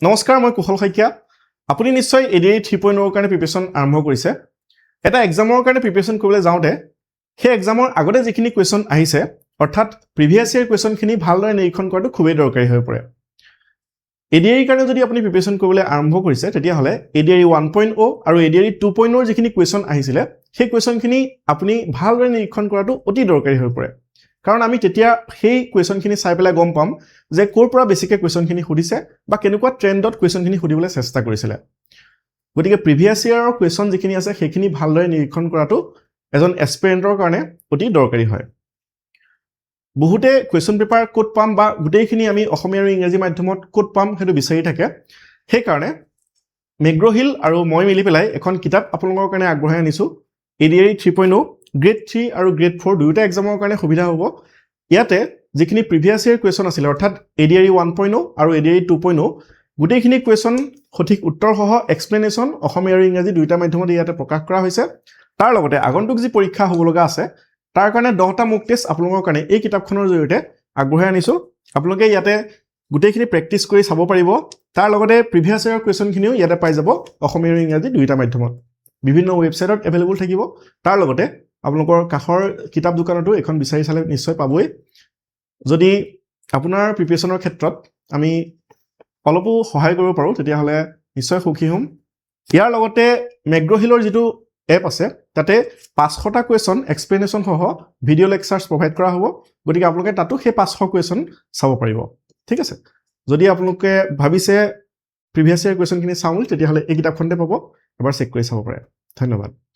নমস্কাৰ মই কুশল শইকীয়া আপুনি নিশ্চয় এডিআই 3.0 ৰ কাৰণে প্ৰিপাৰেচন আৰম্ভ কৰিছে এটা এক্সামৰ কাৰণে প্ৰিপাৰেচন কৰিবলৈ যাওঁতে সেই এক্সামৰ আগতে যিখিনি কোৱেশ্চন আহিছে অৰ্থাৎ প্ৰিভিয়াছ ইয়াৰ কোৱেশ্চনখিনি ভালদৰে নিৰীক্ষণ কৰাটো খুবেই দৰকাৰী হৈ পৰে এডিআই কাৰণে যদি আপুনি প্ৰিপাৰেচন কৰিবলৈ আৰম্ভ কৰিছে তেতিয়া হলে এডিআই 1.0 আৰু এডিআই 2.0 ৰ যিখিনি কোৱেশ্চন আহিছিলে সেই কোৱেশ্চনখিনি আপুনি ভালদৰে নিৰীক্ষণ কৰাটো অতি দৰকাৰী হৈ পৰে কাৰণ আমি তেতিয়া সেই কোৱেশ্চনখিনি চাই পেলাই গম পাম যে কোৰ পৰা বেছিকে কোৱেশ্চনখিনি সুধিছে বা কেনেকুৱা ট্ৰেন্ডত কোৱেশ্চনখিনি সুধিবলৈ চেষ্টা কৰিছিলে গতিকে প্ৰিভিয়াছ ইয়াৰৰ কোৱেশ্চন যিখিনি আছে সেইখিনি ভালদৰে নিৰীক্ষণ কৰাটো এজন এস্পিৰেন্টৰ কাৰণে অতি দৰকাৰী হয় বহুতে কোৱেশ্চন পেপাৰ কোড পাম বা গুটেইখিনি আমি অসমীয়া আৰু ইংৰাজী মাধ্যমত কোড পাম হেতু বিচাৰি থাকে সেই কাৰণে মেগ্ৰহিল আৰু মই মিলি পেলাই এখন কিতাপ আপোনালোকৰ কাৰণে আগবঢ়াই আনিছো এডিআই 3.0 গ্ৰেড 3 আৰু গ্ৰেড 4 দুয়োটা এক্সামৰ কাৰণে সুবিধা হ'ব ইয়াতে যিখিনি প্ৰিভিয়াছ ইয়াৰ কোৱেশ্চন আছিল অৰ্থাৎ এডিআই 1.0 আৰু এডিআই 2.0 গুটেইখিনি কোৱেশ্চন সঠিক উত্তৰ সহ এক্সপ্লেনেশ্যন অসমীয়া আৰু ইংৰাজী দুয়োটা মাধ্যমত ইয়াতে প্ৰকাশ কৰা হৈছে তাৰ লগতে আগন্তুক যি পৰীক্ষা হ'ব লগা আছে তাৰ কাৰণে 10টা মক টেষ্ট আপোনালোকৰ কাৰণে এই কিতাপখনৰ জৰিয়তে আগবঢ়াই আনিছো আপোনালোকে ইয়াতে গুটেইখিনি প্ৰেক্টিছ কৰি চাব পাৰিব তাৰ লগতে প্ৰিভিয়াছ ইয়াৰ কোৱেশ্চনখিনিও ইয়াতে পাই যাব অসমীয়া আৰু ইংৰাজী দুয়োটা মাধ্যমত বিভিন্ন ৱেবছাইটত এভেইলেবল থাকিব তাৰ লগতে আপোনালোকৰ কাষৰ কিতাপ দোকানতো এখন বিচাৰি চালে নিশ্চয় পাবই যদি আপোনাৰ প্ৰিপাৰেচনৰ ক্ষেত্ৰত আমি অলপো সহায় কৰিব পাৰো তেতিয়া হলে নিশ্চয় সুখী হ'ম ইয়াৰ লগতে মেগ্ৰহিলৰ যিটো এপ আছে তাতে 500টা কোৱেশ্চন এক্সপ্লেনেশ্যন সহ ভিডিও লেকচাৰছ প্ৰভাইড কৰা হ'ব গতিকে আপোনালোকে তাতো সেই 500 কোৱেশ্চন চাব পাৰিব ঠিক আছে যদি আপোনালোকে ভাবিছে প্ৰিভিয়াছ ইয়াৰ কোৱেশ্চনখিনি চাওঁ তেতিয়া হলে এই কিতাপখনতে পাব এবাৰ চেক কৰি চাব পাৰে ধন্যবাদ